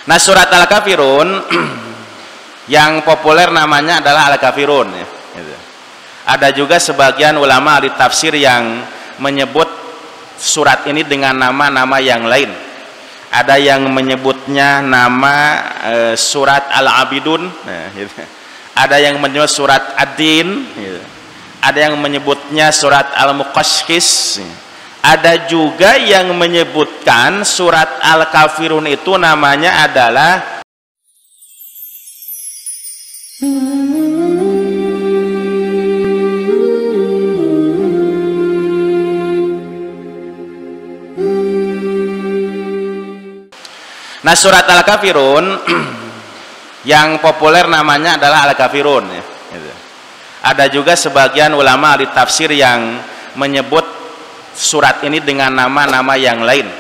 Nah, surat Al-Kafirun yang populer namanya adalah Al-Kafirun ya. Gitu. Ada juga sebagian ulama ahli tafsir yang menyebut surat ini dengan nama-nama yang lain. Ada yang menyebutnya nama surat Al-Abidun, nah, gitu. Ada yang menyebut surat Ad-Din, gitu. Ada yang menyebutnya surat Al-Muqashqis. Ada juga yang menyebutkan surat Al-Kafirun itu namanya adalah Nah, surat Al-Kafirun yang populer namanya adalah Al-Kafirun ya. Gitu. Ada juga sebagian ulama ahli tafsir yang menyebut surat ini dengan nama-nama yang lain.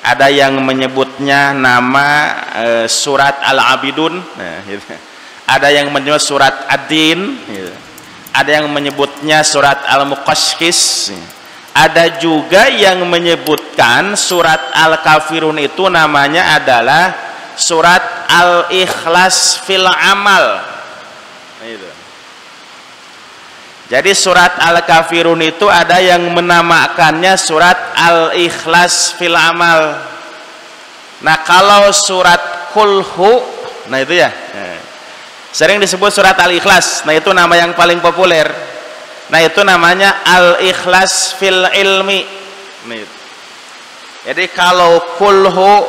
Ada yang menyebutnya nama surat Al-Abidun, nah, gitu. Ada yang menyebut surat Ad-Din, gitu. Ada yang menyebutnya surat Al-Muqashqis. Ada juga yang menyebutkan surat Al-Kafirun itu namanya adalah surat Al-Ikhlas fil Amal. Gitu. Jadi surat Al-Kafirun itu ada yang menamakannya surat Al-Ikhlas fil Amal. Nah, kalau surat Kulhu, nah itu ya, sering disebut surat Al-Ikhlas. Nah, itu nama yang paling populer. Nah, itu namanya Al-Ikhlas fil Ilmi. Jadi kalau Kulhu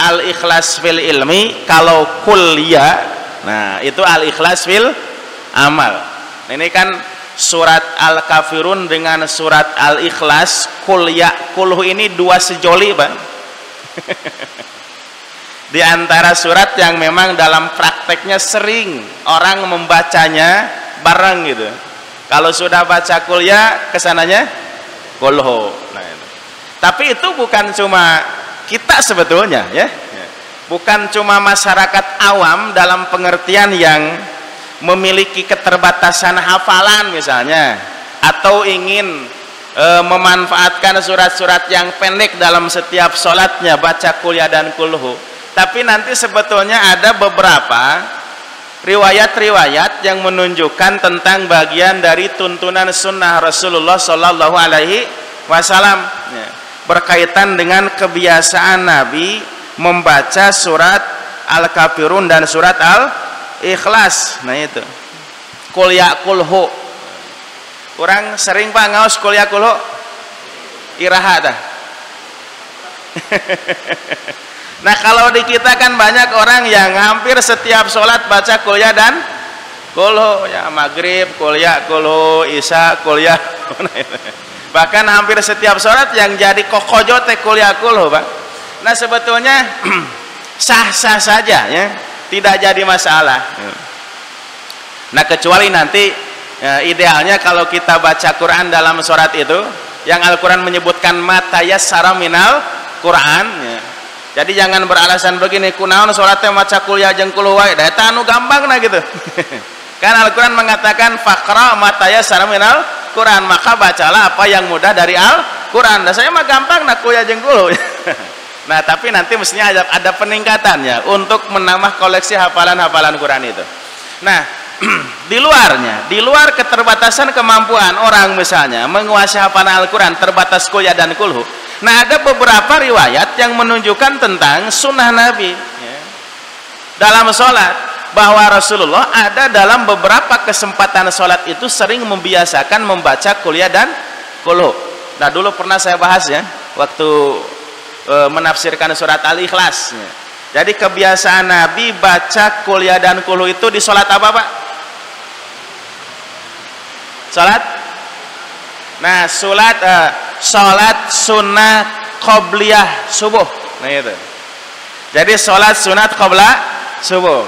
Al-Ikhlas fil Ilmi, kalau Kulya, nah itu Al-Ikhlas fil Amal. Nah, ini kan surat Al-Kafirun dengan surat Al-Ikhlas, Kulhu ini dua sejoli, Bang. Di antara surat yang memang dalam prakteknya sering orang membacanya bareng gitu. Kalau sudah baca Kulya, kesananya Kulhu. Nah, itu. Tapi itu bukan cuma kita sebetulnya ya. Bukan cuma masyarakat awam dalam pengertian yang memiliki keterbatasan hafalan misalnya, atau ingin memanfaatkan surat-surat yang pendek dalam setiap sholatnya baca Kulya dan Kulhu. Tapi nanti sebetulnya ada beberapa riwayat-riwayat yang menunjukkan tentang bagian dari tuntunan sunnah Rasulullah Shallallahu Alaihi Wasallam berkaitan dengan kebiasaan Nabi membaca surat Al-Kafirun dan surat Al-Ikhlas. Nah, itu Kulya Kulhu. Kurang sering Pak ngaos Kulya Kulhu? Iraha dah. Nah, kalau di kita kan banyak orang yang hampir setiap sholat baca Kulya dan Kulhu ya, maghrib Kulya Kulhu, isya Kulya. Bahkan hampir setiap sholat yang jadi kokojo teh Kulya Kulhu, Pak. Nah, sebetulnya sah-sah saja ya, tidak jadi masalah. Nah, kecuali nanti ya, idealnya kalau kita baca Quran dalam sholat itu yang Al-Quran menyebutkan matayassara minal Quran ya. Jadi jangan beralasan begini, kunaon sholatnya maca Kulya jeung Kulhu wae, da eta anu gampang nah gitu. Kan Al-Qur'an mengatakan faqra matayassara minal Qur'an, maka bacalah apa yang mudah dari Al-Qur'an. Nah, saya mah gampang nah Kulya jeung Kulhu. Nah, tapi nanti mestinya ada peningkatannya untuk menambah koleksi hafalan-hafalan Quran itu. Nah, di luar keterbatasan kemampuan orang misalnya menguasai hafalan Al-Qur'an, terbatas Kulya dan Kulhu. Nah, ada beberapa riwayat yang menunjukkan tentang sunnah Nabi ya, dalam sholat, bahwa Rasulullah ada dalam beberapa kesempatan sholat itu sering membiasakan membaca Kulya dan Kulhu. Nah, dulu pernah saya bahas ya waktu menafsirkan surat Al-Ikhlas ya. Jadi kebiasaan Nabi baca Kulya dan Kulhu itu di sholat apa, Pak? Sholat? Nah, sholat sunnah qobliyah subuh. Nah, itu. Jadi sholat sunat qobla subuh.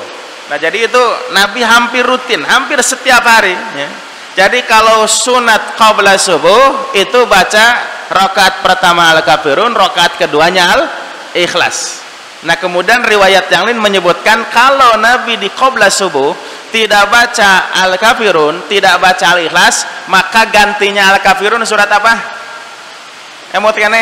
Nah, jadi itu Nabi hampir rutin, hampir setiap hari ya. Jadi kalau sunat qobla subuh itu baca rakaat pertama Al-Kafirun, rakaat keduanya Al-Ikhlas. Nah, kemudian riwayat yang lain menyebutkan kalau Nabi di qobla subuh tidak baca Al-Kafirun, tidak baca Al-Ikhlas, maka gantinya Al-Kafirun surat apa? Emot kan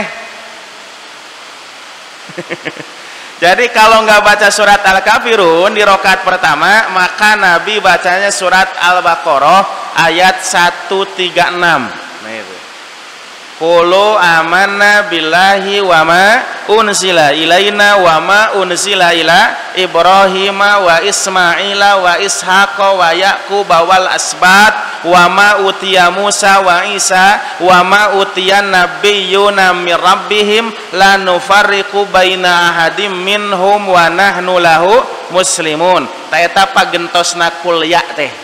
Jadi kalau nggak baca surat Al-Kafirun di rakaat pertama, maka Nabi bacanya surat Al-Baqarah ayat 136. Nah itu. Qulu amanna billahi wa ma unzila ilaina wa ma unzila ila Ibrahima wa Ismaila wa Ishaqa wa Yaqub wal asbat wa ma utiya Musa wa Isa wa ma utiyan nabiyyuna mir rabbihim la nufarriqu baina ahadim minhum wa nahnu lahu muslimun. Ta eta pagentosna kulya teh.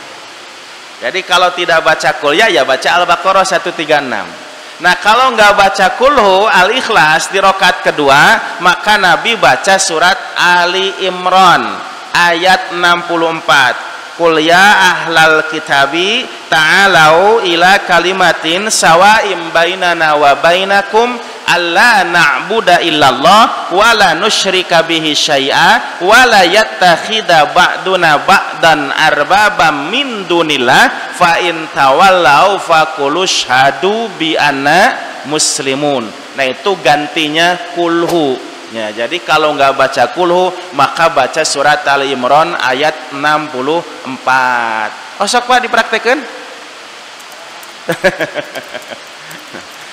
Jadi kalau tidak baca kulya ya baca Al-Baqarah 136. Nah kalau nggak baca kulhu al-ikhlas di rakaat kedua, maka Nabi baca surat Ali Imran ayat 64. Qul ya ahlal kitabi ta'alau ila kalimatin sawa'im bainana wa bainakum alla na'budu illallah wa la nusyrika bihi syai'a wa la yattakhidha ba'duna ba'dan arbabam min dunillah fa in tawallau faqulu syhadu bi anna muslimun. Nah itu gantinya kulhu ya. Jadi kalau nggak baca kulhu maka baca surat Ali Imran ayat 64. Osok Pak dipraktekeun.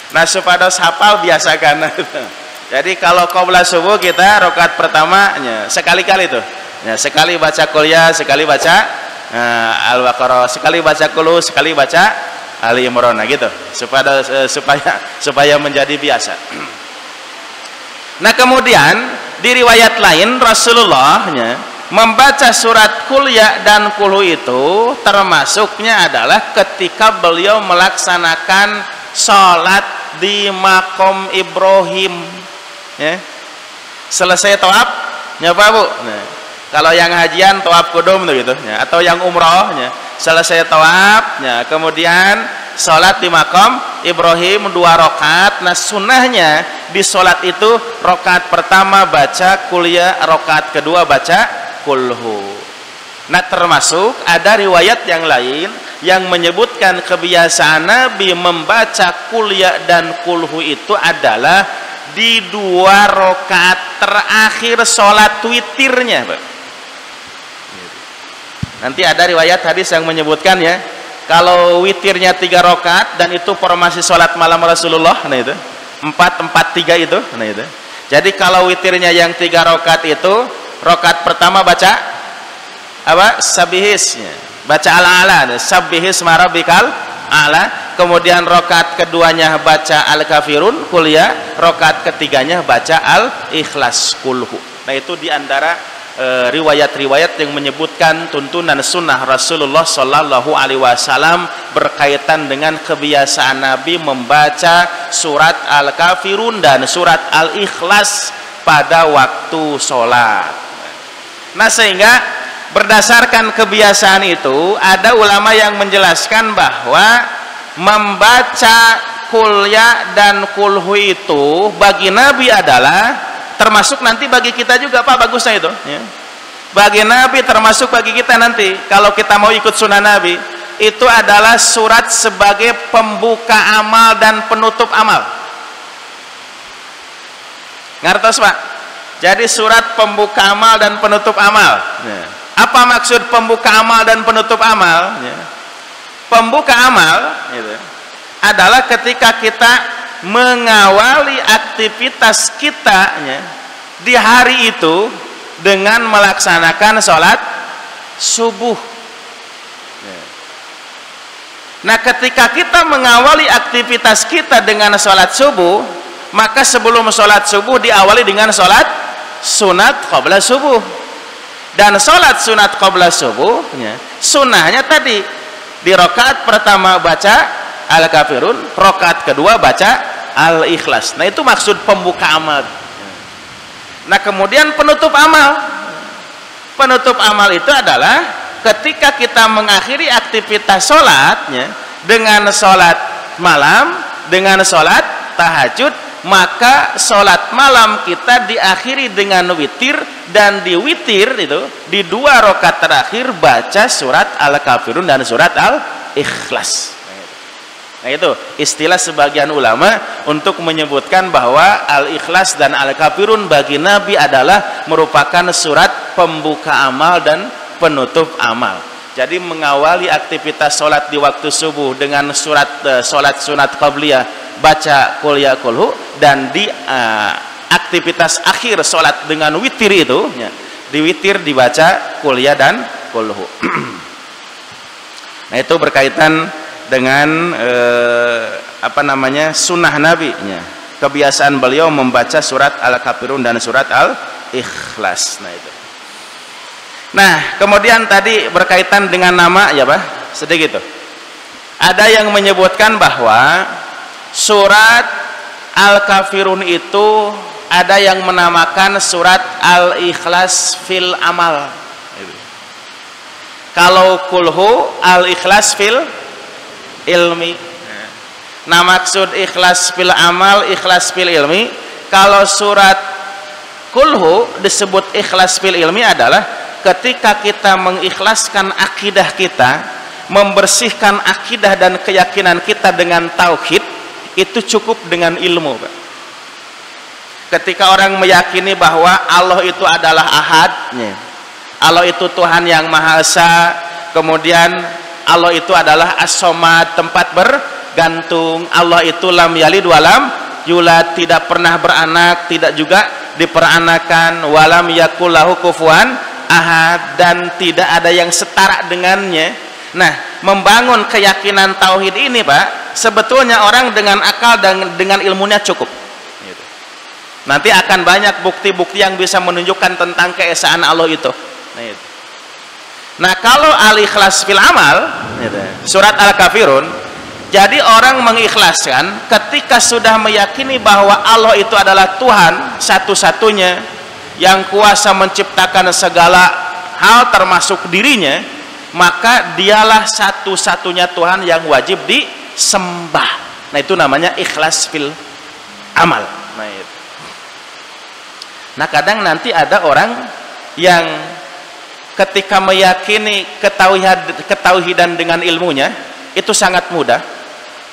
Nah supados hafal biasakan. Jadi kalau qabla subuh kita rakaat pertamanya sekali-kali tuh ya, sekali baca kuliah, sekali baca Al-Baqarah, sekali baca qul, sekali baca Ali Imran. Nah gitu supaya menjadi biasa. Nah kemudian di riwayat lain Rasulullah membaca surat kuliah dan qul itu termasuknya adalah ketika beliau melaksanakan sholat di makom Ibrahim ya. Selesai tawaf nyapa Bu. Nah, kalau yang hajian tawaf kudum gitu ya, atau yang umroh ya, selesai tawaf ya, kemudian sholat di makom Ibrahim 2 rakaat. Nah sunnahnya di sholat itu rakaat pertama baca kuliah, rakaat kedua baca kulhu. Nah termasuk ada riwayat yang lain yang menyebutkan kebiasaan Nabi membaca kuliah dan kulhu itu adalah di 2 rakaat terakhir sholat witirnya Pak. Nanti ada riwayat hadis yang menyebutkan ya, kalau witirnya 3 rakaat dan itu formasi sholat malam Rasulullah, nah itu 4-4-3 itu, nah itu. Jadi kalau witirnya yang 3 rakaat itu, rakaat pertama baca apa? Sabihisnya, baca al-ala, sabbihis marabikal a'la. Kemudian rakaat keduanya baca al-kafirun kuliah, rakaat ketiganya baca al-ikhlas kulhu. Nah itu diantara riwayat-riwayat yang menyebutkan tuntunan sunnah Rasulullah Sallallahu Alaihi Wasallam berkaitan dengan kebiasaan Nabi membaca surat al-kafirun dan surat al-ikhlas pada waktu sholat. Nah sehingga berdasarkan kebiasaan itu ada ulama yang menjelaskan bahwa membaca kuliah dan kulhu itu bagi Nabi adalah termasuk nanti bagi kita juga Pak, bagusnya itu ya. Bagi Nabi termasuk bagi kita nanti kalau kita mau ikut sunnah Nabi, itu adalah surat sebagai pembuka amal dan penutup amal. Ngertos Pak? Jadi surat pembuka amal dan penutup amal ya. Apa maksud pembuka amal dan penutup amal ya? Pembuka amal gitu, adalah ketika kita mengawali aktivitas kita ya, di hari itu dengan melaksanakan sholat subuh. Nah ketika kita mengawali aktivitas kita dengan sholat subuh, maka sebelum sholat subuh diawali dengan sholat sunat qabla subuh. Dan sholat sunat qabla subuh ya, sunnahnya tadi di rakaat pertama baca al-kafirun, rakaat kedua baca al-ikhlas. Nah itu maksud pembuka amal. Nah kemudian penutup amal. Penutup amal itu adalah ketika kita mengakhiri aktivitas sholatnya dengan sholat malam, dengan sholat tahajud, maka sholat malam kita diakhiri dengan witir, dan di witir itu di 2 rakaat terakhir baca surat al-kafirun dan surat al-ikhlas. Nah itu istilah sebagian ulama untuk menyebutkan bahwa Al-Ikhlas dan Al-Kafirun bagi Nabi adalah merupakan surat pembuka amal dan penutup amal. Jadi mengawali aktivitas sholat di waktu subuh dengan sholat sunat qabliyah baca qul ya qul hu, dan di aktivitas akhir sholat dengan witir itu ya, di witir dibaca qul ya dan qul hu. Nah itu berkaitan dengan sunnah Nabi nya. Kebiasaan beliau membaca surat Al-Kafirun dan surat Al-Ikhlas. Nah itu. Nah, kemudian tadi berkaitan dengan nama ya Pak, sedikit tuh. Ada yang menyebutkan bahwa surat Al-Kafirun itu ada yang menamakan surat Al-Ikhlas fil amal. Kalau kulhu Al-Ikhlas fil ilmi. Nah, maksud ikhlas fil amal, ikhlas fil ilmi. Kalau surat kulhu disebut ikhlas fil ilmi adalah ketika kita mengikhlaskan akidah kita, membersihkan akidah dan keyakinan kita dengan tauhid, itu cukup dengan ilmu, Pak. Ketika orang meyakini bahwa Allah itu adalah Ahad, Allah itu Tuhan yang Maha Esa, kemudian Allah itu adalah As-Somad, tempat bergantung, Allah itu lam yalid walam yulad, tidak pernah beranak, tidak juga diperanakan, walam yakul lahu kufuwan ahad, dan tidak ada yang setara dengannya. Nah, membangun keyakinan tauhid ini Pak, sebetulnya orang dengan akal dan dengan ilmunya cukup. Nanti akan banyak bukti-bukti yang bisa menunjukkan tentang keesaan Allah itu. Nah, kalau Al-Ikhlas fil amal, surat Al-Kafirun, jadi orang mengikhlaskan ketika sudah meyakini bahwa Allah itu adalah Tuhan satu-satunya yang kuasa menciptakan segala hal termasuk dirinya, maka dialah satu-satunya Tuhan yang wajib disembah. Nah itu namanya ikhlas fil amal. Nah kadang nanti ada orang yang ketika meyakini ketauhidan dengan ilmunya itu sangat mudah,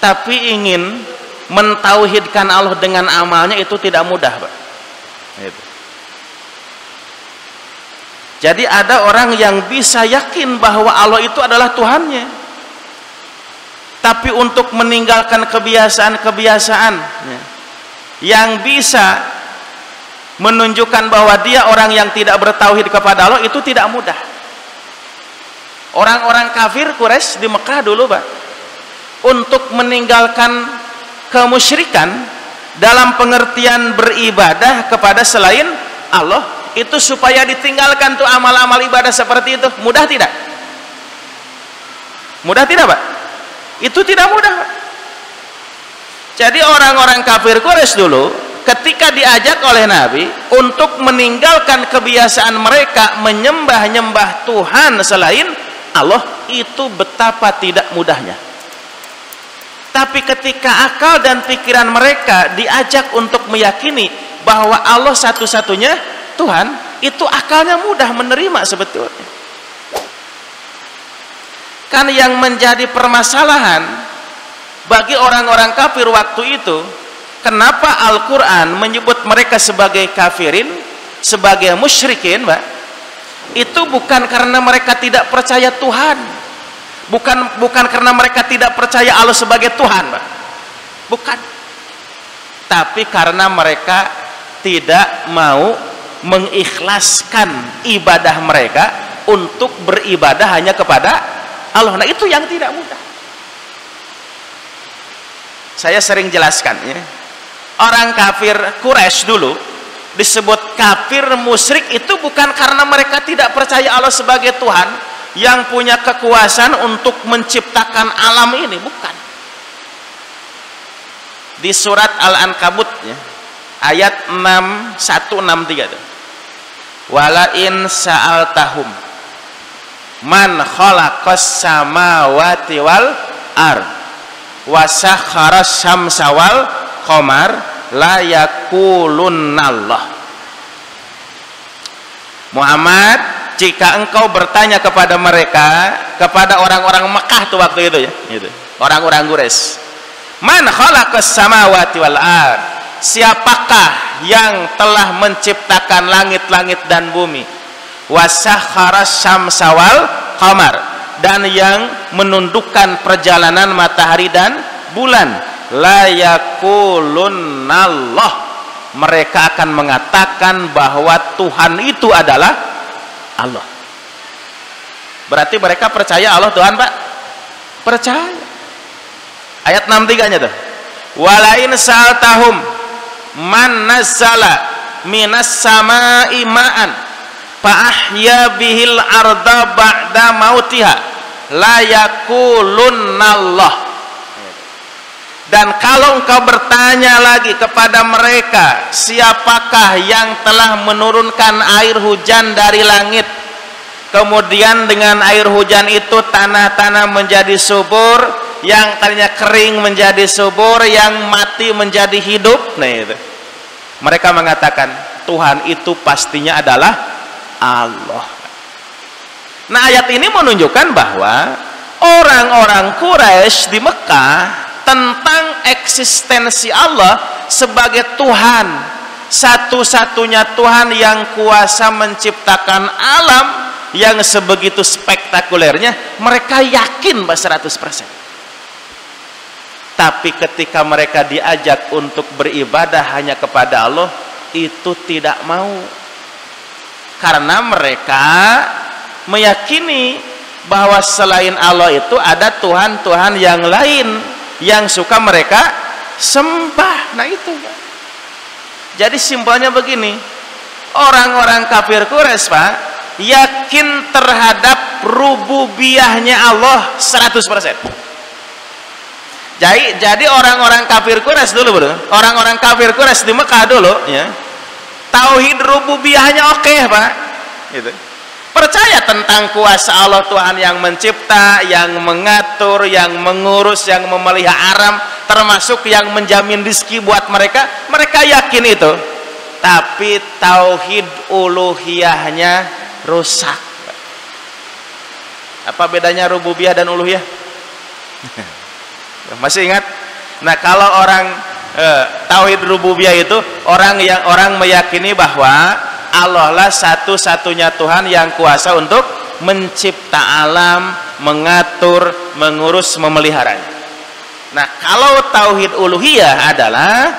tapi ingin mentauhidkan Allah dengan amalnya itu tidak mudah, Pak. Jadi ada orang yang bisa yakin bahwa Allah itu adalah Tuhannya, tapi untuk meninggalkan kebiasaan-kebiasaan yang bisa menunjukkan bahwa dia orang yang tidak bertauhid kepada Allah itu tidak mudah. Orang-orang kafir Quraisy di Mekah dulu, Pak, untuk meninggalkan kemusyrikan dalam pengertian beribadah kepada selain Allah, itu supaya ditinggalkan tuh amal-amal ibadah seperti itu, mudah tidak? Mudah tidak, Pak? Itu tidak mudah, Pak. Jadi orang-orang kafir Quraisy dulu ketika diajak oleh Nabi untuk meninggalkan kebiasaan mereka menyembah-nyembah Tuhan selain Allah, itu betapa tidak mudahnya. Tapi ketika akal dan pikiran mereka diajak untuk meyakini bahwa Allah satu-satunya Tuhan, itu akalnya mudah menerima sebetulnya. Kan yang menjadi permasalahan bagi orang-orang kafir waktu itu, kenapa Al-Quran menyebut mereka sebagai kafirin, sebagai musyrikin, Pak? Itu bukan karena mereka tidak percaya Tuhan, bukan karena mereka tidak percaya Allah sebagai Tuhan, Pak. Bukan. Tapi karena mereka tidak mau mengikhlaskan ibadah mereka untuk beribadah hanya kepada Allah. Nah itu yang tidak mudah. Saya sering jelaskan ya, orang kafir Quraisy dulu disebut kafir musyrik itu bukan karena mereka tidak percaya Allah sebagai Tuhan yang punya kekuasaan untuk menciptakan alam ini, bukan. Di surat Al-Ankabut ya, ayat 6163 itu, walain sa'altahum man khalaqas samawati wal ard wa sakharas syamsa wal qamar la yaqulunnallah. Muhammad, jika engkau bertanya kepada mereka, kepada orang-orang Mekah tuh waktu itu ya, gitu, orang-orang Quraisy, Man khalaqas samawati wal ard, siapakah yang telah menciptakan langit-langit dan bumi, wasakharas syamsa wal qamar, dan yang menundukkan perjalanan matahari dan bulan. La yaqulunallah, mereka akan mengatakan bahwa Tuhan itu adalah Allah. Berarti mereka percaya Allah Tuhan, Pak? Percaya. Ayat 63-nya tuh. Walain sa'altahum man nazzala minas sama'i ma'an fa ahya bihil arda ba'da mautiha la yaqulunallah. Dan kalau engkau bertanya lagi kepada mereka, siapakah yang telah menurunkan air hujan dari langit, kemudian dengan air hujan itu tanah-tanah menjadi subur, yang tadinya kering menjadi subur, yang mati menjadi hidup. Nah itu, mereka mengatakan Tuhan itu pastinya adalah Allah. Nah ayat ini menunjukkan bahwa orang-orang Quraisy di Mekah tentang eksistensi Allah sebagai Tuhan, satu-satunya Tuhan yang kuasa menciptakan alam yang sebegitu spektakulernya, mereka yakin 100%. Tapi ketika mereka diajak untuk beribadah hanya kepada Allah, itu tidak mau. Karena mereka meyakini bahwa selain Allah itu ada Tuhan-Tuhan yang lain yang suka mereka sembah. Nah itu, Pak. Jadi simpelnya begini, orang-orang kafir Quraisy, Pak, yakin terhadap rububiyahnya Allah 100%. Jadi orang-orang kafir Quraisy dulu, bro, orang-orang kafir Quraisy di Mekah dulu, ya, tauhid rububiyahnya oke, Pak, gitu. Percaya tentang kuasa Allah Tuhan yang mencipta, yang mengatur, yang mengurus, yang memelihara, termasuk yang menjamin rezeki buat mereka. Mereka yakin itu. Tapi tauhid uluhiyahnya rusak. Apa bedanya rububiyah dan uluhiyah? Masih ingat? Nah, kalau orang tauhid rububiyah itu orang meyakini bahwa Allah lah satu-satunya Tuhan yang kuasa untuk mencipta alam, mengatur, mengurus, memeliharanya. Nah, kalau tauhid uluhiyah adalah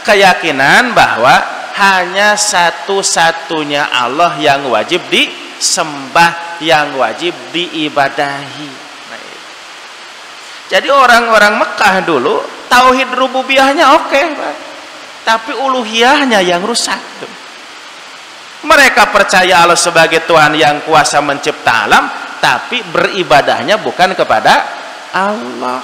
keyakinan bahwa hanya satu-satunya Allah yang wajib disembah, yang wajib diibadahi. Jadi orang-orang Mekah dulu tauhid rububiyahnya oke, Pak. Tapi uluhiyahnya yang rusak tuh. Mereka percaya Allah sebagai Tuhan yang kuasa mencipta alam, tapi beribadahnya bukan kepada Allah.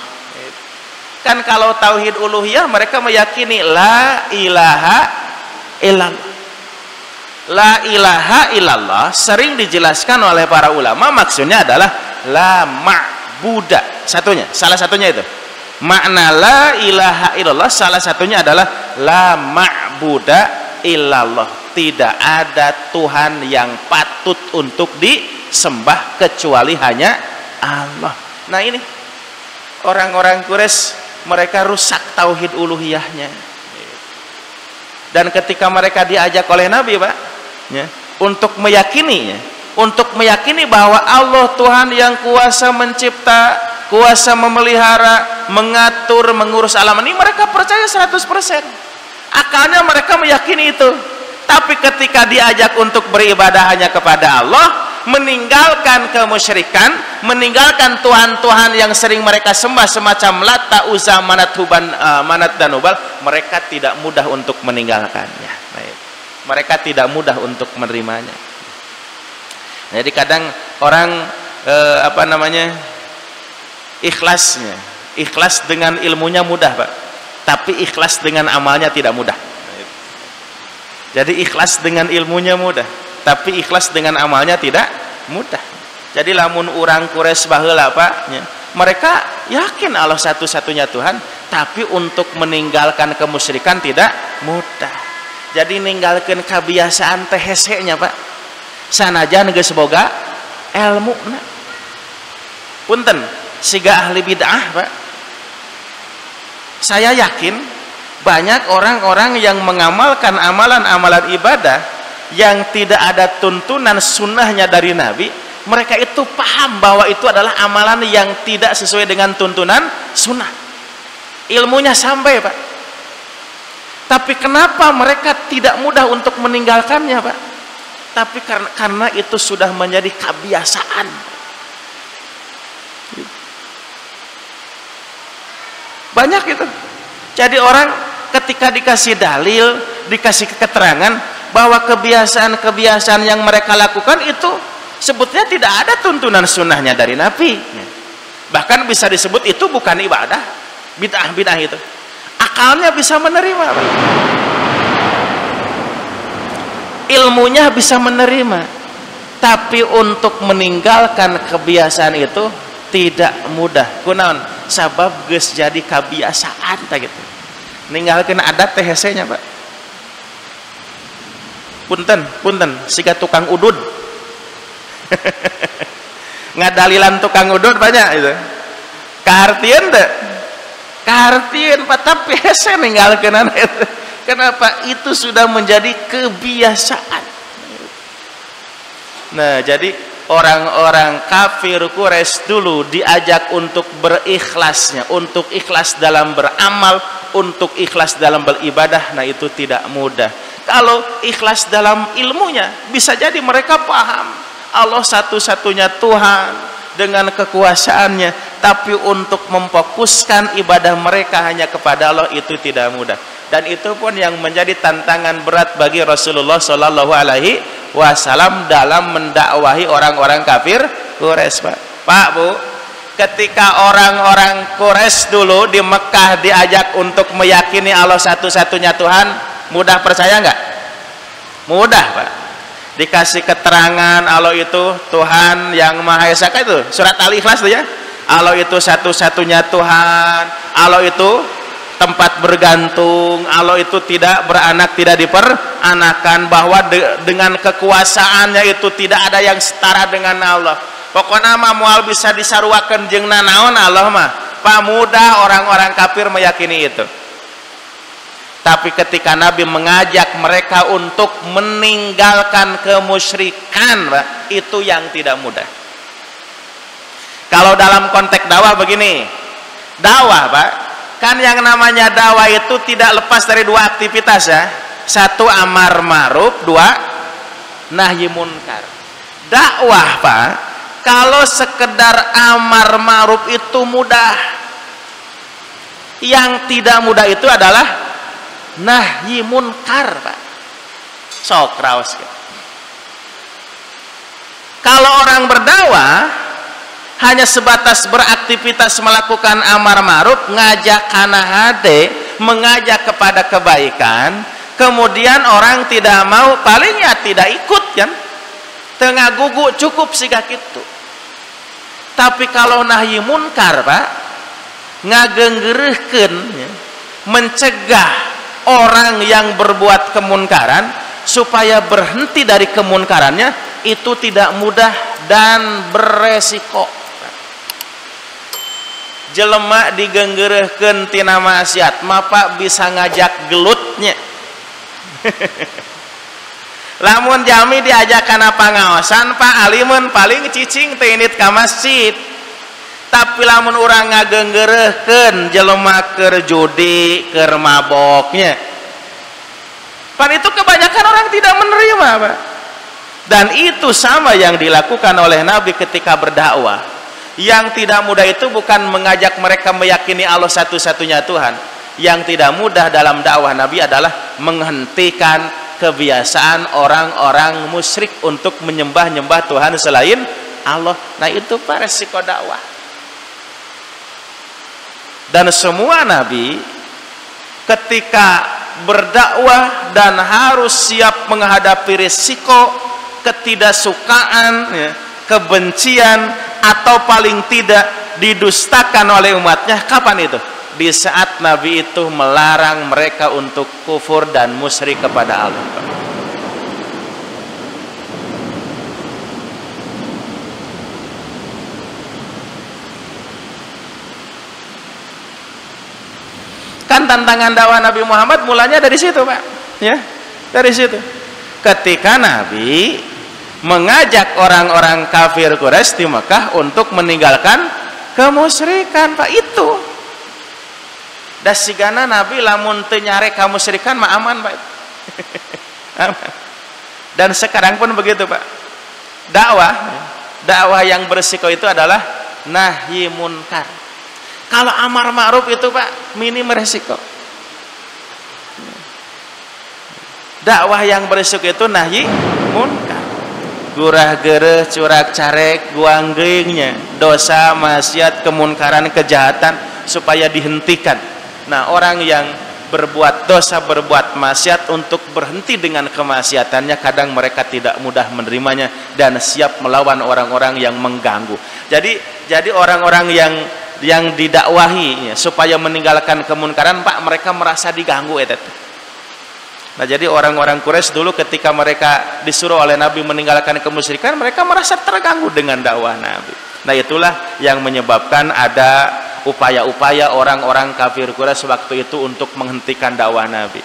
Kan kalau tauhid uluhiyah mereka meyakini la ilaha illallah. La ilaha illallah sering dijelaskan oleh para ulama, maksudnya adalah la ma'buda. Salah satunya itu makna la ilaha illallah, salah satunya adalah la ma'buda illallah, tidak ada Tuhan yang patut untuk disembah kecuali hanya Allah. Nah ini orang-orang Quraisy, mereka rusak tauhid uluhiyahnya. Dan ketika mereka diajak oleh Nabi, Pak, ya, untuk meyakini bahwa Allah Tuhan yang kuasa mencipta, kuasa memelihara, mengatur, mengurus alam ini, mereka percaya 100%. Akalnya mereka meyakini itu. Tapi ketika diajak untuk beribadah hanya kepada Allah, meninggalkan kemusyrikan, meninggalkan Tuhan-Tuhan yang sering mereka sembah semacam Lata, Uzza, Manat dan Hubal, mereka tidak mudah untuk meninggalkannya. Mereka tidak mudah untuk menerimanya. Jadi kadang orang ikhlas dengan ilmunya mudah, Pak, tapi ikhlas dengan amalnya tidak mudah. Jadi ikhlas dengan ilmunya mudah, tapi ikhlas dengan amalnya tidak mudah. Jadi lamun orang Quraisy baheula, Pak, ya, mereka yakin Allah satu-satunya Tuhan, tapi untuk meninggalkan kemusyrikan tidak mudah. Jadi ninggalkan kebiasaan teh hese-nya, Pak, sanajan geus boga ilmuna. Punten, siga ahli bid'ah, Pak, Saya yakin banyak orang-orang yang mengamalkan amalan-amalan ibadah yang tidak ada tuntunan sunnahnya dari Nabi, mereka itu paham bahwa itu adalah amalan yang tidak sesuai dengan tuntunan sunnah. Ilmunya sampai, Pak. Tapi kenapa mereka tidak mudah untuk meninggalkannya, Pak? Tapi karena itu sudah menjadi kebiasaan. Banyak itu. Jadi orang ketika dikasih dalil, dikasih keterangan bahwa kebiasaan-kebiasaan yang mereka lakukan itu sebetulnya tidak ada tuntunan sunnahnya dari Nabi. Bahkan bisa disebut itu bukan ibadah, bid'ah-bid'ah itu. Akalnya bisa menerima, Pak. Ilmunya bisa menerima, tapi untuk meninggalkan kebiasaan itu tidak mudah. Kunaon? Sabab geus jadi kebiasaan tak gitu. Ninggalkeun adat teh hesenya, Pak. Punten, siga tukang udud. Ngadalilan tukang udud banyak itu. Kahartieun teh. Kahartieun, Pak, tapi hese ninggalkeun itu. Kenapa? Itu sudah menjadi kebiasaan. Nah, jadi orang-orang kafir Quraisy dulu diajak untuk berikhlasnya, untuk ikhlas dalam beramal, untuk ikhlas dalam beribadah. Nah, itu tidak mudah. Kalau ikhlas dalam ilmunya, bisa jadi mereka paham Allah satu-satunya Tuhan dengan kekuasaannya, tapi untuk memfokuskan ibadah mereka hanya kepada Allah itu tidak mudah. Dan itu pun yang menjadi tantangan berat bagi Rasulullah Shallallahu Alaihi Wasallam dalam mendakwahi orang-orang kafir Quraisy, Pak. Pak, Bu, ketika orang-orang Quraisy dulu di Mekah diajak untuk meyakini Allah satu-satunya Tuhan, mudah percaya nggak? Mudah, Pak. Dikasih keterangan Allah itu Tuhan yang Maha Esa, itu surat Al-Ikhlas tuh ya. Allah itu satu-satunya Tuhan, Allah itu tempat bergantung, Allah itu tidak beranak, tidak diperanakan, bahwa dengan kekuasaannya itu tidak ada yang setara dengan Allah. Pokoknya mah moal bisa disaruakeun jeung nanaon Allah mah. Pak, mudah orang-orang kafir meyakini itu. Tapi ketika Nabi mengajak mereka untuk meninggalkan kemusyrikan, Pak, itu yang tidak mudah. Kalau dalam konteks dakwah begini, dakwah, Pak, kan yang namanya dakwah itu tidak lepas dari dua aktivitas ya. Satu amar ma'ruf, dua nahi munkar. Dakwah, Pak, kalau sekedar amar ma'ruf itu mudah. Yang tidak mudah itu adalah nahi munkar, Pak. Sok raos. Kalau orang berdakwah hanya sebatas beraktivitas melakukan amar ma'ruf, ngajak kana hade, mengajak kepada kebaikan, kemudian orang tidak mau, palingnya tidak ikut kan, tengah gugu cukup siga kitu. Tapi kalau nahi munkar, Pak, ngagenggereuhkeun, ya, mencegah orang yang berbuat kemunkaran supaya berhenti dari kemunkarannya, itu tidak mudah dan beresiko. Jelema digenggereuhkeun tina maksiat, mapa bisa ngajak gelutnya. Lamun jami diajak kana pangaosan, Pak, alimun paling cicing teh init ka masjid. Tapi lamun urang ngagenggereuhkeun jelema keur judi, keur maboknya, pan itu kebanyakan orang tidak menerima, Pak. Dan itu sama yang dilakukan oleh Nabi ketika berdakwah. Yang tidak mudah itu bukan mengajak mereka meyakini Allah satu-satunya Tuhan. Yang tidak mudah dalam dakwah Nabi adalah menghentikan kebiasaan orang-orang musyrik untuk menyembah-nyembah Tuhan selain Allah. Nah, itu Pak, resiko dakwah. Dan semua Nabi ketika berdakwah dan harus siap menghadapi risiko ketidaksukaan, ya, kebencian, atau paling tidak didustakan oleh umatnya. Kapan itu? Di saat Nabi itu melarang mereka untuk kufur dan musyrik kepada Allah. tantangan dakwah Nabi Muhammad mulanya dari situ, Pak. Ya, dari situ. Ketika Nabi mengajak orang-orang kafir Quraisy di Mekah untuk meninggalkan kemusyrikan, Pak, itu. Dasigana Nabi lamun teu nyare kamusyrikan mah aman, Pak. Aman. Dan sekarang pun begitu, Pak. Dakwah yang berisiko itu adalah nahyi munkar. Kalau amar ma'ruf itu, Pak, minim resiko. Dakwah yang berisiko itu nahyi munkar. Gurah gereh, curak carek, guanggeingnya, dosa, maksiat, kemunkaran, kejahatan supaya dihentikan. Nah, orang yang berbuat dosa, berbuat maksiat, untuk berhenti dengan kemaksiatannya kadang mereka tidak mudah menerimanya dan siap melawan orang-orang yang mengganggu. Jadi orang-orang yang didakwahi ya, supaya meninggalkan kemunkaran, Pak, mereka merasa diganggu itu. Nah, jadi orang-orang Quraisy dulu ketika mereka disuruh oleh Nabi meninggalkan kemusyrikan, mereka merasa terganggu dengan dakwah Nabi. Nah, itulah yang menyebabkan ada upaya-upaya orang-orang kafir Quraisy waktu itu untuk menghentikan dakwah Nabi.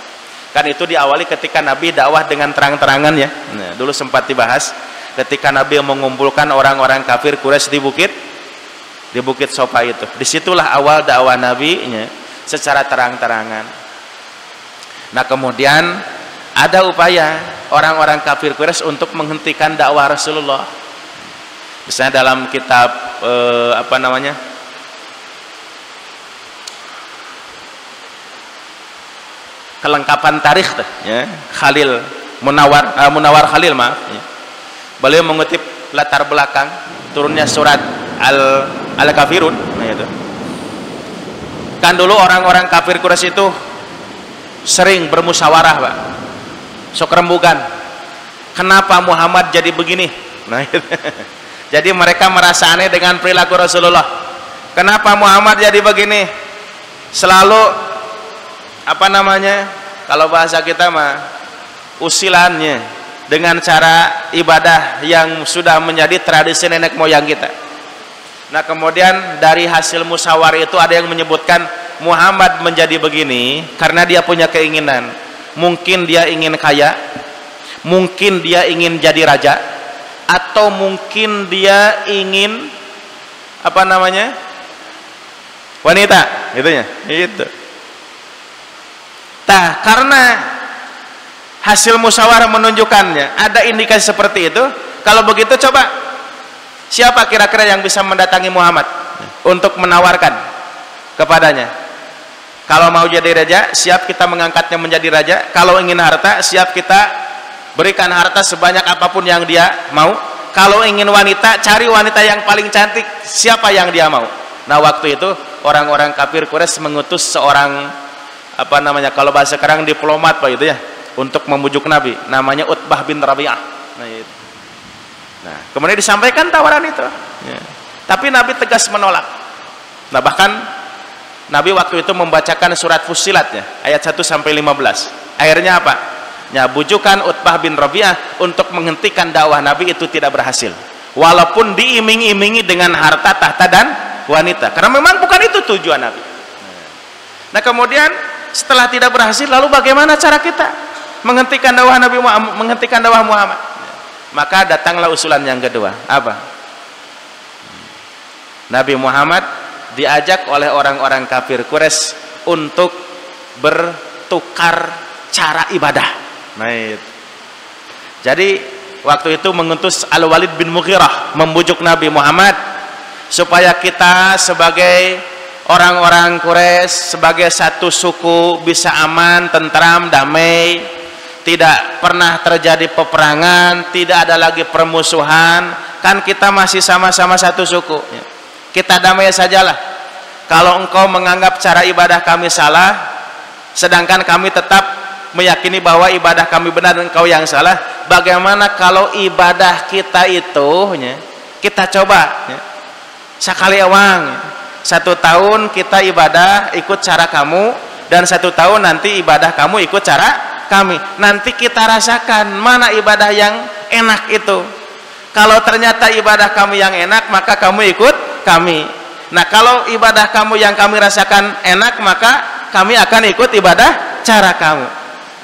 Kan itu diawali ketika Nabi dakwah dengan terang-terangan ya. Nah, dulu sempat dibahas ketika Nabi mengumpulkan orang-orang kafir Quraisy di Bukit Sofa itu. Disitulah awal dakwah Nabi nya secara terang-terangan. Nah, kemudian ada upaya orang-orang kafir Quraisy untuk menghentikan dakwah Rasulullah. Misalnya dalam kitab kelengkapan tarikh ya, Khalil Munawar Khalil, maaf ya. Beliau mengutip latar belakang turunnya surat Al-Kafirun. Nah, itu kan dulu orang-orang kafir Quraisy itu sering bermusyawarah, Pak, sok rembugan, kenapa Muhammad jadi begini. Nah, itu. Jadi mereka merasa aneh dengan perilaku Rasulullah. Kenapa Muhammad jadi begini, selalu kalau bahasa kita mah usilannya dengan cara ibadah yang sudah menjadi tradisi nenek moyang kita. Nah, kemudian dari hasil musyawarah itu ada yang menyebutkan Muhammad menjadi begini karena dia punya keinginan. Mungkin dia ingin kaya, mungkin dia ingin jadi raja, atau mungkin dia ingin wanita, gitunya. Itu. Nah, karena hasil musyawarah menunjukkannya ada indikasi seperti itu, kalau begitu coba siapa kira-kira yang bisa mendatangi Muhammad untuk menawarkan kepadanya? Kalau mau jadi raja, siap kita mengangkatnya menjadi raja. Kalau ingin harta, siap kita berikan harta sebanyak apapun yang dia mau. Kalau ingin wanita, cari wanita yang paling cantik, siapa yang dia mau. Nah, waktu itu orang-orang kafir Quraisy mengutus seorang kalau bahasa sekarang diplomat, Pak, itu ya, untuk membujuk Nabi, namanya Utbah bin Rabi'ah. Nah, kemudian disampaikan tawaran itu ya. Tapi Nabi tegas menolak. Nah, bahkan Nabi waktu itu membacakan surat Fussilat ya, ayat 1-15. Akhirnya apa? Ya, bujukan Utbah bin Rabi'ah untuk menghentikan dakwah Nabi itu tidak berhasil, walaupun diiming-imingi dengan harta, tahta, dan wanita, karena memang bukan itu tujuan Nabi. Nah, kemudian setelah tidak berhasil, lalu bagaimana cara kita menghentikan dakwah Nabi Muhammad, menghentikan dakwah Muhammad? Maka datanglah usulan yang kedua. Apa? Nabi Muhammad diajak oleh orang-orang kafir Quraisy untuk bertukar cara ibadah. Nah, itu. Jadi waktu itu mengutus Al-Walid bin Mughirah membujuk Nabi Muhammad supaya kita sebagai orang-orang Quraisy, sebagai satu suku, bisa aman, tentram, damai, tidak pernah terjadi peperangan, tidak ada lagi permusuhan. Kan kita masih sama-sama satu suku, kita damai sajalah. Kalau engkau menganggap cara ibadah kami salah, sedangkan kami tetap meyakini bahwa ibadah kami benar dan engkau yang salah, bagaimana kalau ibadah kita itu kita coba sekali ewang, 1 tahun kita ibadah ikut cara kamu, dan 1 tahun nanti ibadah kamu ikut cara kami. Nanti kita rasakan mana ibadah yang enak itu. Kalau ternyata ibadah kami yang enak, maka kamu ikut kami. Nah, kalau ibadah kamu yang kami rasakan enak, maka kami akan ikut ibadah cara kamu.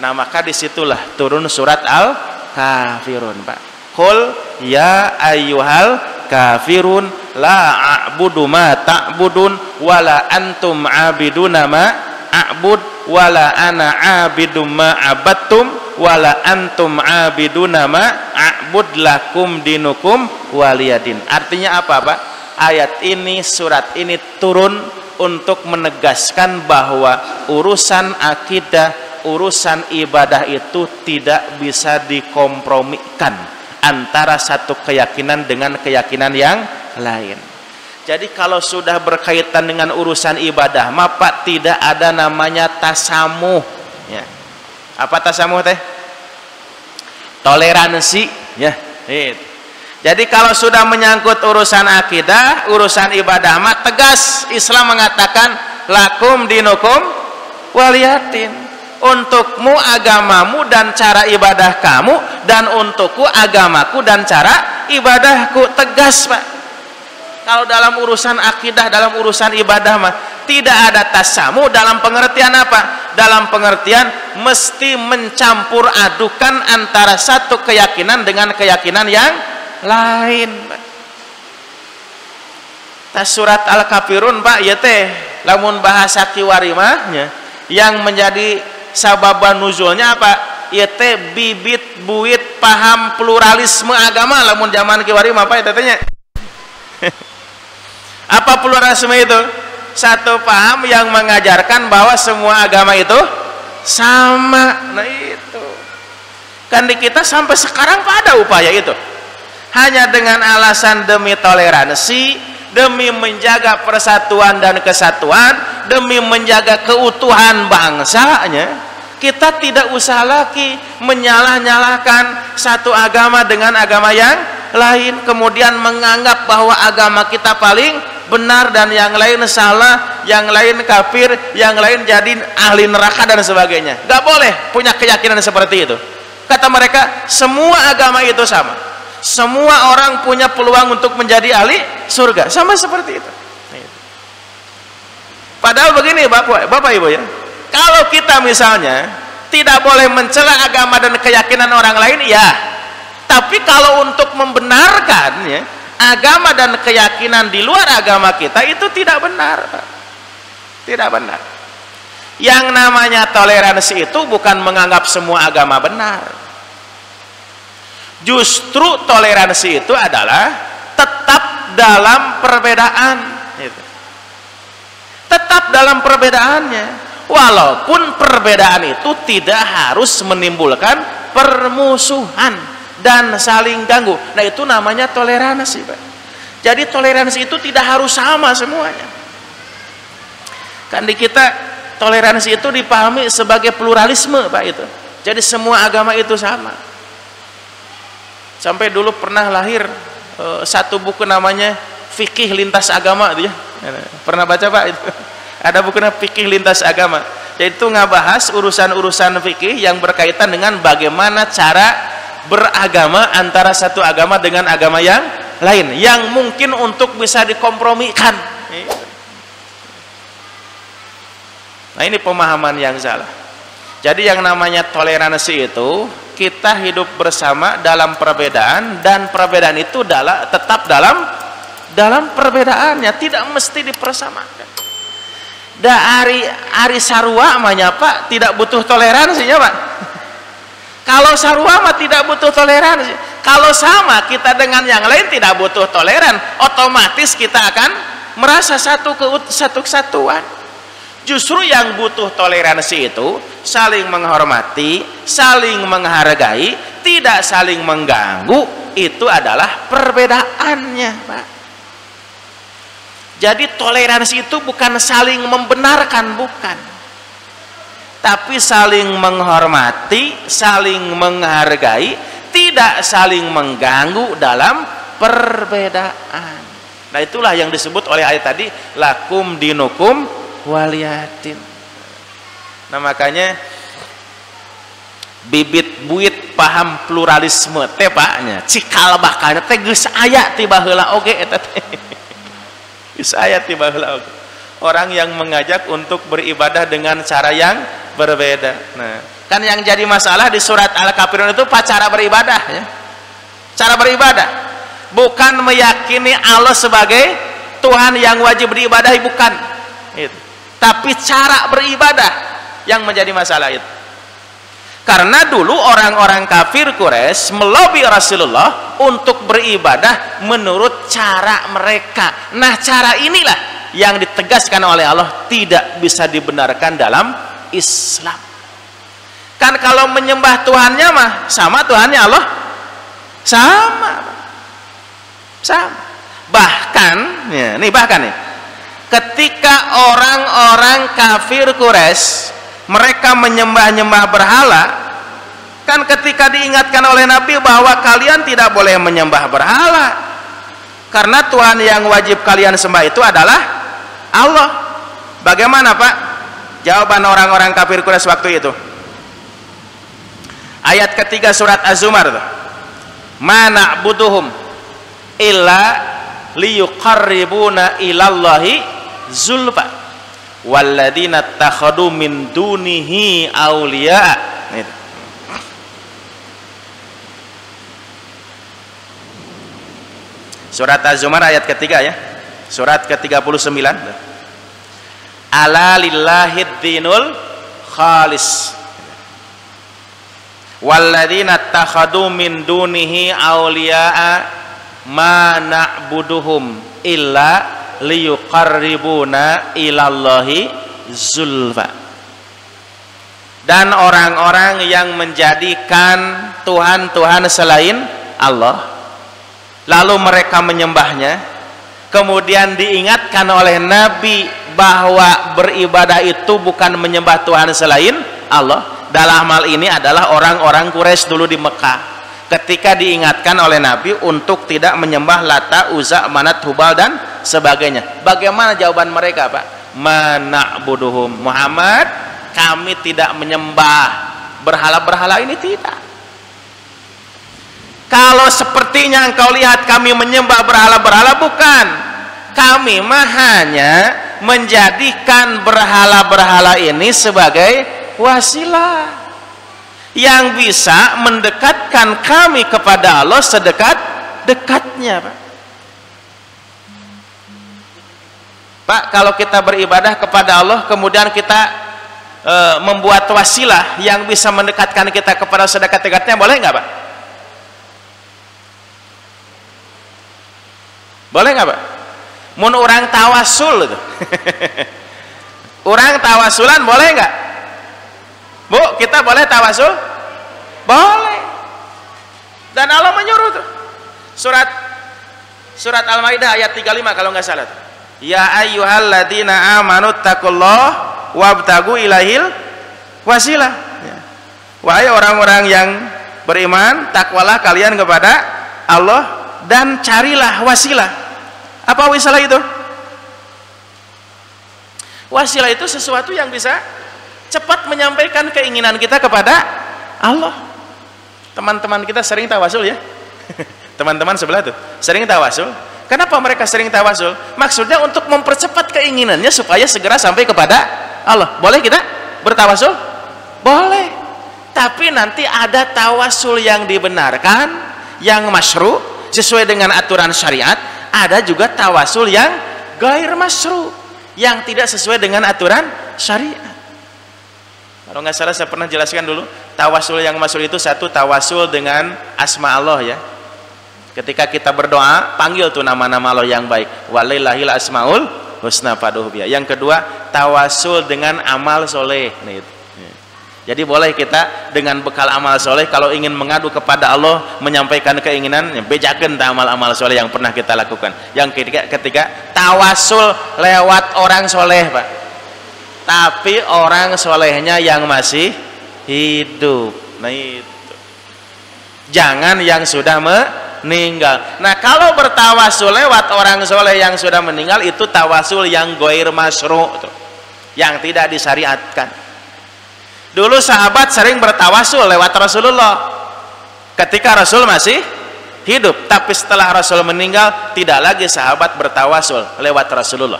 Nah maka disitulah turun surat Al-Kafirun, Pak. Qul ya ayyuhal kafirun la a'budu ma ta'budun wala antum 'abiduna ma a'bud wala ana 'abidum ma 'abattum wala antum 'abiduna ma a'bud lakum dinukum waliyadin. Artinya apa, Pak? Ayat ini, surat ini turun untuk menegaskan bahwa urusan akidah, urusan ibadah itu tidak bisa dikompromikan antara satu keyakinan dengan keyakinan yang lain. Jadi kalau sudah berkaitan dengan urusan ibadah, maka tidak ada namanya tasamuh. Ya. Apa tasamuh teh? Toleransi. Ya. Jadi kalau sudah menyangkut urusan akidah, urusan ibadah, maka tegas Islam mengatakan lakum dinukum waliyadin. Untukmu agamamu dan cara ibadah kamu, dan untukku agamaku dan cara ibadahku. Tegas, Pak. Kalau dalam urusan akidah, dalam urusan ibadah mah tidak ada tasamu. Dalam pengertian apa? Dalam pengertian mesti mencampur adukan antara satu keyakinan dengan keyakinan yang lain, Pak. Tas surat Al-Kafirun, Pak, ya teh lamun bahasa kiwarimahnya yang menjadi sababan nuzulnya apa? Ieu teh bibit buit paham pluralisme agama lamun zaman kiwari mah apa eta teh nya? Apa pluralisme itu? Satu paham yang mengajarkan bahwa semua agama itu sama. Nah itu. Kan di kita sampai sekarang pada upaya itu. Hanya dengan alasan demi toleransi, demi menjaga persatuan dan kesatuan, demi menjaga keutuhan bangsanya, kita tidak usah lagi menyalah-nyalahkan satu agama dengan agama yang lain, kemudian menganggap bahwa agama kita paling benar dan yang lain salah, yang lain kafir, yang lain jadi ahli neraka dan sebagainya. Gak boleh punya keyakinan seperti itu. Kata mereka, semua agama itu sama, semua orang punya peluang untuk menjadi ahli surga, sama seperti itu. Padahal begini Bapak Ibu ya, kalau kita misalnya tidak boleh mencela agama dan keyakinan orang lain, ya, tapi kalau untuk membenarkan ya, agama dan keyakinan di luar agama kita itu tidak benar, Pak. Tidak benar. Yang namanya toleransi itu bukan menganggap semua agama benar. Justru toleransi itu adalah tetap dalam perbedaan, gitu. Tetap dalam perbedaannya, walaupun perbedaan itu tidak harus menimbulkan permusuhan dan saling ganggu. Nah itu namanya toleransi, Pak. Jadi toleransi itu tidak harus sama semuanya. Kan di kita toleransi itu dipahami sebagai pluralisme, Pak, itu. Jadi semua agama itu sama. Sampai dulu pernah lahir satu buku namanya Fikih Lintas Agama, itu ya. Pernah baca, Pak, itu? Ada bukunya Fikih Lintas Agama. Jadi itu ngabahas urusan-urusan fikih yang berkaitan dengan bagaimana cara beragama antara satu agama dengan agama yang lain, yang mungkin untuk bisa dikompromikan. Nah ini pemahaman yang salah. Jadi yang namanya toleransi itu kita hidup bersama dalam perbedaan, dan perbedaan itu tetap dalam perbedaannya, tidak mesti dipersamakan. Ari sarua mahnya, Pak, tidak butuh toleransinya, Pak. Kalau sarua mah tidak butuh toleransi. Kalau sama kita dengan yang lain tidak butuh toleran, otomatis kita akan merasa satu kesatuan. Justru yang butuh toleransi itu saling menghormati, saling menghargai, tidak saling mengganggu. Itu adalah perbedaannya, Pak. Jadi toleransi itu bukan saling membenarkan, bukan, tapi saling menghormati, saling menghargai, tidak saling mengganggu dalam perbedaan. Nah itulah yang disebut oleh ayat tadi, lakum dinukum waliyadin. Nah makanya bibit buit paham pluralisme teh, Paknya cikal bakalnya teh geus aya ti baheula oge eta teh. Geus aya ti baheula oge. Orang yang mengajak untuk beribadah dengan cara yang berbeda. Nah, kan yang jadi masalah di surat Al-Kafirun itu cara beribadah ya. Cara beribadah. Bukan meyakini Allah sebagai Tuhan yang wajib beribadah, bukan. Itu. Tapi cara beribadah yang menjadi masalah itu. Karena dulu orang-orang kafir Quraisy melobi Rasulullah untuk beribadah menurut cara mereka. Nah, cara inilah yang ditegaskan oleh Allah tidak bisa dibenarkan dalam Islam. Kan kalau menyembah Tuhannya mah sama Tuhannya Allah, sama. Bahkan ya, bahkan nih, ketika orang-orang kafir Quraisy mereka menyembah-nyembah berhala, kan ketika diingatkan oleh Nabi bahwa kalian tidak boleh menyembah berhala karena Tuhan yang wajib kalian sembah itu adalah Allah. Bagaimana Pak jawaban orang-orang kafir Quraisy waktu itu? Ayat ketiga surat Az-Zumar tuh. Ma na'buduhum illa liyuqarribuna ilallahi zulfa walladzina takhadu min dunihi awliya. Itu. Surat Az-Zumar ayat ketiga ya. Surat ke-39. Ala lillahid dinul khalis walladzina takhadu min dunihi awliya'a ma na'buduhum illa liyuqarribuna ilallahi zulfa. Dan orang-orang yang menjadikan Tuhan-Tuhan selain Allah lalu mereka menyembahnya, kemudian diingatkan oleh Nabi bahwa beribadah itu bukan menyembah Tuhan selain Allah. Dalam hal ini adalah orang-orang Quraisy dulu di Mekah, ketika diingatkan oleh Nabi untuk tidak menyembah Lata, Uzza, Manat, Hubal dan sebagainya. Bagaimana jawaban mereka Pak? Mana'buduhum, Muhammad, kami tidak menyembah berhala-berhala ini, tidak. Kalau sepertinya engkau lihat kami menyembah berhala-berhala, bukan. Kami mah hanya menjadikan berhala-berhala ini sebagai wasilah yang bisa mendekatkan kami kepada Allah sedekat-dekatnya, Pak. Pak, kalau kita beribadah kepada Allah kemudian kita membuat wasilah yang bisa mendekatkan kita kepada sedekat-dekatnya, boleh nggak Pak? Boleh nggak Pak? Mun orang tawasul itu orang tawasulan boleh nggak? Bu, kita boleh tawasul? Boleh. Dan Allah menyuruh tuh. Surat Al-Maidah ayat 35 kalau nggak salah. Ya ayyuhalladzina amanu taqullaha wabtagu ilaihil wasilah. Ya. Wahai orang-orang yang beriman, takwalah kalian kepada Allah dan carilah wasilah. Apa wasilah itu? Wasilah itu sesuatu yang bisa cepat menyampaikan keinginan kita kepada Allah. Teman-teman kita sering tawasul ya. Teman-teman sebelah tuh sering tawasul. Kenapa mereka sering tawasul? Maksudnya untuk mempercepat keinginannya supaya segera sampai kepada Allah. Boleh kita bertawasul? Boleh. Tapi nanti ada tawasul yang dibenarkan, yang masyru sesuai dengan aturan syariat. Ada juga tawasul yang gair masyru, yang tidak sesuai dengan aturan syariat. Kalau nggak salah saya pernah jelaskan dulu, tawasul yang masyhur itu satu tawasul dengan asma Allah ya. Ketika kita berdoa, panggil tuh nama-nama Allah yang baik. Walillahil asmaul husna fad'uhu biha. Yang kedua, tawasul dengan amal soleh. Nah, itu. Jadi boleh kita dengan bekal amal soleh kalau ingin mengadu kepada Allah, menyampaikan keinginan, bejakeun amal-amal soleh yang pernah kita lakukan. Yang ketiga, tawasul lewat orang soleh Pak. Tapi orang solehnya yang masih hidup. Nah itu. Jangan yang sudah meninggal. Nah kalau bertawasul lewat orang soleh yang sudah meninggal, itu tawasul yang goir masyru', yang tidak disyariatkan. Dulu sahabat sering bertawasul lewat Rasulullah ketika Rasul masih hidup. Tapi setelah Rasul meninggal, tidak lagi sahabat bertawasul lewat Rasulullah.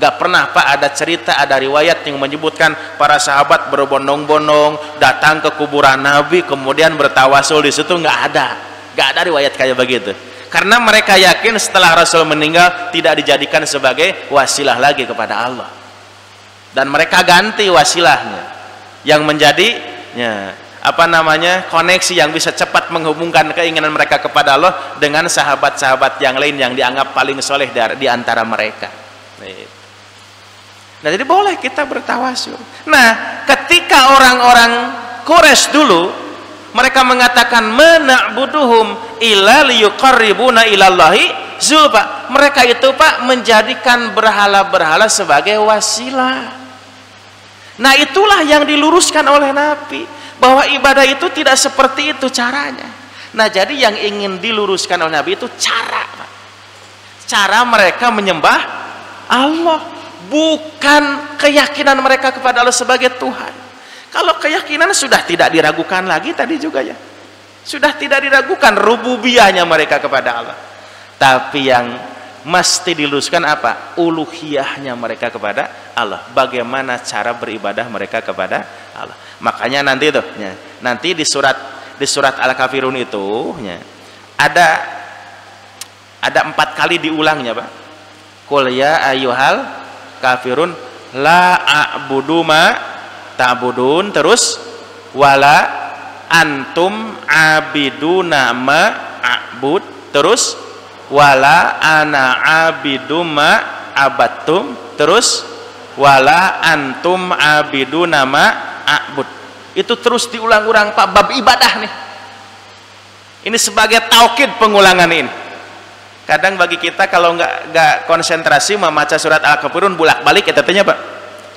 Gak pernah Pak ada cerita, ada riwayat yang menyebutkan para sahabat berbondong-bondong datang ke kuburan Nabi kemudian bertawasul di situ. Gak ada riwayat kayak begitu. Karena mereka yakin setelah Rasul meninggal tidak dijadikan sebagai wasilah lagi kepada Allah. Dan mereka ganti wasilahnya yang menjadi koneksi yang bisa cepat menghubungkan keinginan mereka kepada Allah dengan sahabat-sahabat yang lain yang dianggap paling soleh di antara mereka. Nah, jadi boleh kita bertawasul. Nah, ketika orang-orang Quraisy dulu mereka mengatakan mena'buduhum illa liyuqarribuna ilallahi zulfa. Mereka itu Pak menjadikan berhala-berhala sebagai wasilah. Nah, itulah yang diluruskan oleh Nabi, bahwa ibadah itu tidak seperti itu caranya. Nah, jadi yang ingin diluruskan oleh Nabi itu cara, Pak. Cara mereka menyembah Allah, bukan keyakinan mereka kepada Allah sebagai Tuhan. Kalau keyakinan sudah tidak diragukan lagi tadi juga ya. Sudah tidak diragukan rububiyahnya mereka kepada Allah. Tapi yang mesti diluruskan apa? Uluhiyahnya mereka kepada Allah. Bagaimana cara beribadah mereka kepada Allah. Makanya nanti itu, nanti di surat Al-Kafirun itu ada 4 kali diulangnya, Pak. Qul ya ayyuhal kafirun la a'budu ma ta'budun, terus wala antum abiduna ma a'bud, terus wala ana abidum ma abattum, terus wala antum abiduna ma a'bud. Itu terus diulang-ulang Pak, bab ibadah nih. Ini sebagai taukid pengulangan ini. Kadang bagi kita kalau nggak konsentrasi membaca surat Al-Kafirun bolak-balik ya tetenya Pak.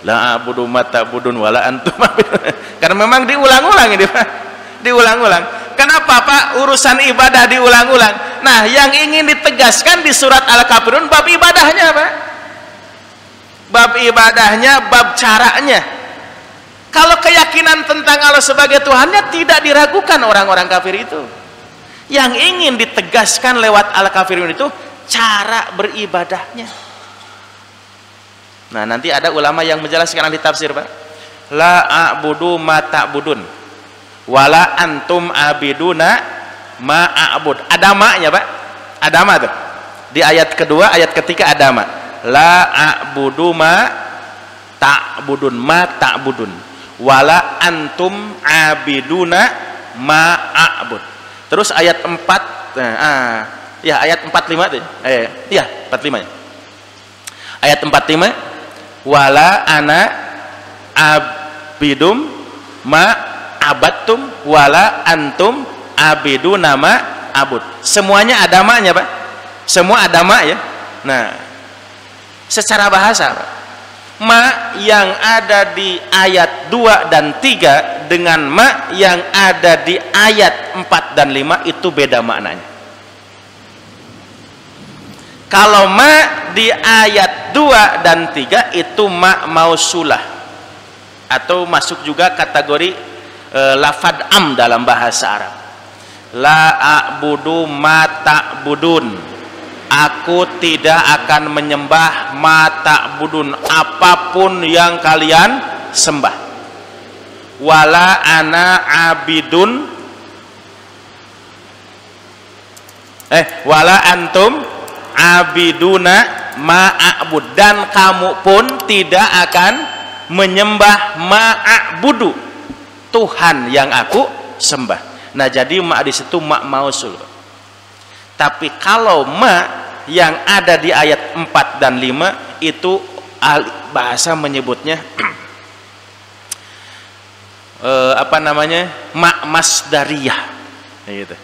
La a'budu ma ta'budun wala antum abidun. Karena memang diulang-ulang ini Pak. Diulang-ulang. Kenapa Pak urusan ibadah diulang-ulang? Nah, yang ingin ditegaskan di surat Al-Kafirun bab ibadahnya Pak. Bab ibadahnya, bab caranya. Kalau keyakinan tentang Allah sebagai Tuhannya tidak diragukan orang-orang kafir itu. Yang ingin ditegaskan lewat Al-Kafirun itu cara beribadahnya. Nah, nanti ada ulama yang menjelaskan di tafsir Pak. La a'budu ma ta'budun wala antum abiduna ma a'bud. Ada ma-nya Pak. Ada ma tuh. Di ayat kedua, ayat ketiga ada ma. La a'budu ma ta'budun ma ta'budun wala antum abiduna ma a'bud. Terus ayat 4 ya ayat 45 tuh. Iya, 45 ya. Ayat 45 wala ana abidum ma abattum wala antum abiduna ma abud. Semuanya ada ma-nya, Pak. Semua ada ma ya. Nah, secara bahasa, Pak, ma yang ada di ayat 2 dan 3 dengan ma yang ada di ayat 4 dan 5 itu beda maknanya. Kalau ma di ayat 2 dan 3 itu ma mausulah atau masuk juga kategori lafad am dalam bahasa Arab. La a'budu ma ta'budun. Aku tidak akan menyembah ma ta'budun, apapun yang kalian sembah. Wala ana abidun wala antum abiduna ma'abud, dan kamu pun tidak akan menyembah ma'abudu, Tuhan yang aku sembah. Nah, jadi ma di situ ma mausul. Tapi kalau ma yang ada di ayat 4 dan 5 itu bahasa menyebutnya ma masdariyah gitu.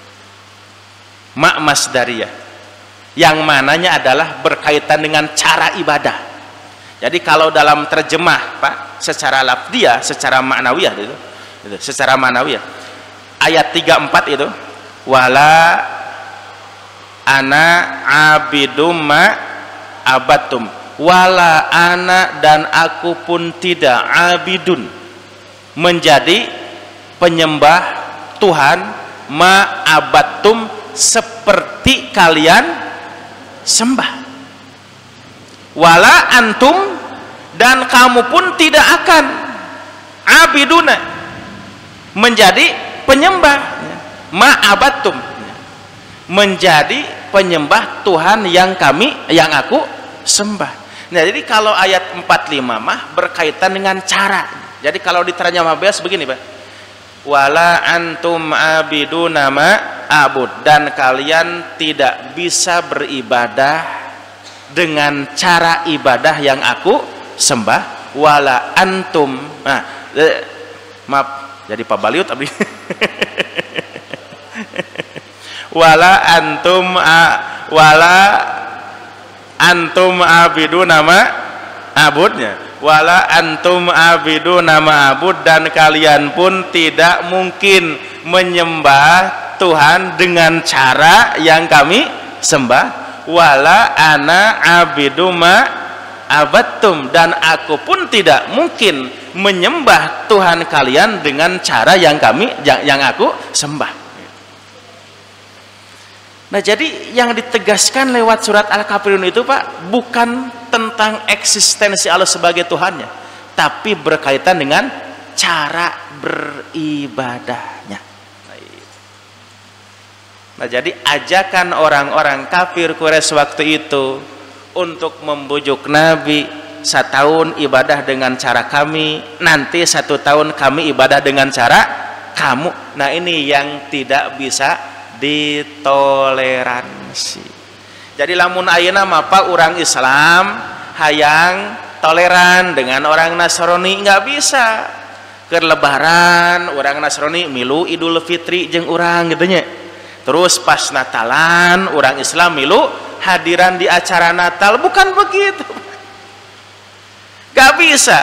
Ma masdariyah yang mananya adalah berkaitan dengan cara ibadah. Jadi kalau dalam terjemah Pak secara lafdiyah, secara maknawiyah itu, secara maknawiyah ayat 34 itu wala ana abidum ma abatum, wala ana dan aku pun tidak abidun menjadi penyembah Tuhan ma abatum seperti kalian sembah. wala antum, dan kamu pun tidak akan abiduna, menjadi penyembah, ma'abattum, menjadi penyembah Tuhan yang aku sembah. Nah, jadi kalau ayat 45 mah berkaitan dengan cara. Jadi kalau diterjemah bebas begini, Pak. Wala antum abiduna ma abud, dan kalian tidak bisa beribadah dengan cara ibadah yang aku sembah. Wala antum, nah, maaf jadi Pak Baliut tapi wala antum abidu nama abudnya, wala antum abidu nama abud, dan kalian pun tidak mungkin menyembah Tuhan dengan cara yang kami sembah. Wala ana abidu ma abattum, dan aku pun tidak mungkin menyembah Tuhan kalian dengan cara yang aku sembah. Nah, jadi yang ditegaskan lewat surat Al-Kafirun itu, Pak, bukan tentang eksistensi Allah sebagai Tuhannya, tapi berkaitan dengan cara beribadahnya. Nah, jadi ajakan orang-orang kafir Quraisy waktu itu untuk membujuk Nabi, 1 tahun ibadah dengan cara kami, nanti 1 tahun kami ibadah dengan cara kamu. Nah, ini yang tidak bisa ditoleransi. Jadi lamun ayeuna mapa orang Islam hayang toleran dengan orang Nasrani, nggak bisa. Keur lebaran orang Nasrani milu Idul Fitri jeung urang gitu nya. Terus pas Natalan orang Islam milu hadiran di acara Natal, bukan begitu. Gak bisa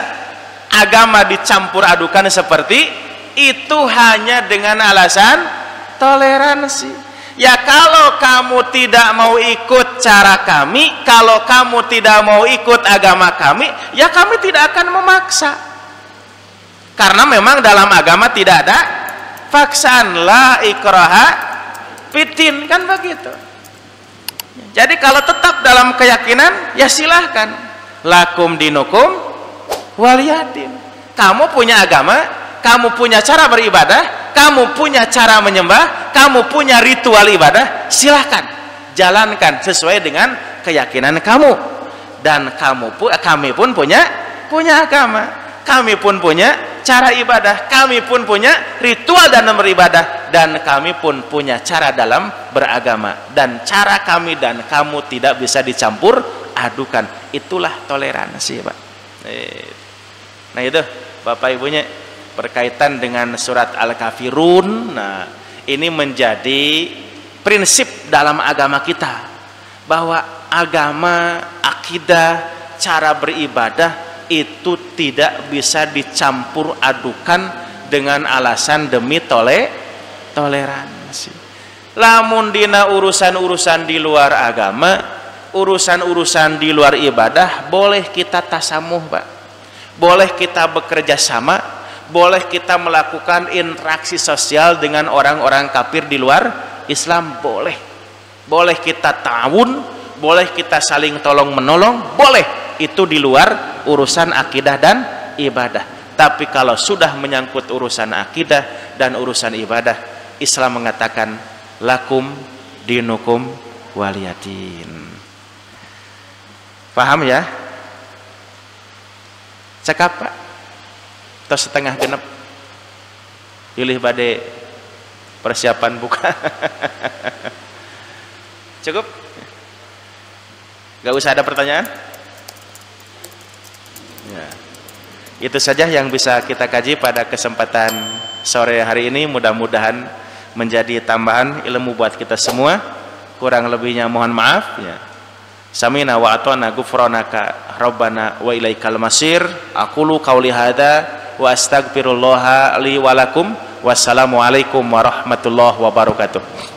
agama dicampur adukan seperti itu hanya dengan alasan toleransi. Ya, kalau kamu tidak mau ikut cara kami, kalau kamu tidak mau ikut agama kami, ya kami tidak akan memaksa. Karena memang dalam agama tidak ada paksaan, la ikraha fitin, kan begitu. Jadi kalau tetap dalam keyakinan, ya silahkan. Lakum dinukum waliyadin. Kamu punya agama, kamu punya cara beribadah, kamu punya cara menyembah, kamu punya ritual ibadah, silahkan jalankan sesuai dengan keyakinan kamu. Dan kami pun punya agama, kami pun punya cara ibadah, kami pun punya ritual dalam beribadah, dan kami pun punya cara dalam beragama, dan cara kami dan kamu tidak bisa dicampur adukan. Itulah toleransi, Pak. Nah, itu Bapak Ibunya berkaitan dengan surat Al-Kafirun. Nah, ini menjadi prinsip dalam agama kita, bahwa agama, akidah, cara beribadah itu tidak bisa dicampur adukan dengan alasan demi toleransi. Lamun dina urusan-urusan di luar agama, urusan-urusan di luar ibadah, boleh kita tasamuh, Pak. Boleh kita bekerja sama, boleh kita melakukan interaksi sosial dengan orang-orang kafir di luar Islam, boleh. Boleh kita ta'awun, boleh kita saling tolong menolong, boleh. Itu di luar urusan akidah dan ibadah. Tapi kalau sudah menyangkut urusan akidah dan urusan ibadah, Islam mengatakan lakum dinukum waliyadin. Paham ya? Cakap, Pak? Atau setengah genep? Pilih bade persiapan buka. Cukup? Gak usah ada pertanyaan? Ya. Itu saja yang bisa kita kaji pada kesempatan sore hari ini. Mudah-mudahan menjadi tambahan ilmu buat kita semua. Kurang lebihnya mohon maaf ya. Samina wa atona ghufranaka rabbana wa ilaikal masir. Aqulu qauli hadza wa astaghfirullah li wa lakum. Wassalamualaikum warahmatullahi wabarakatuh.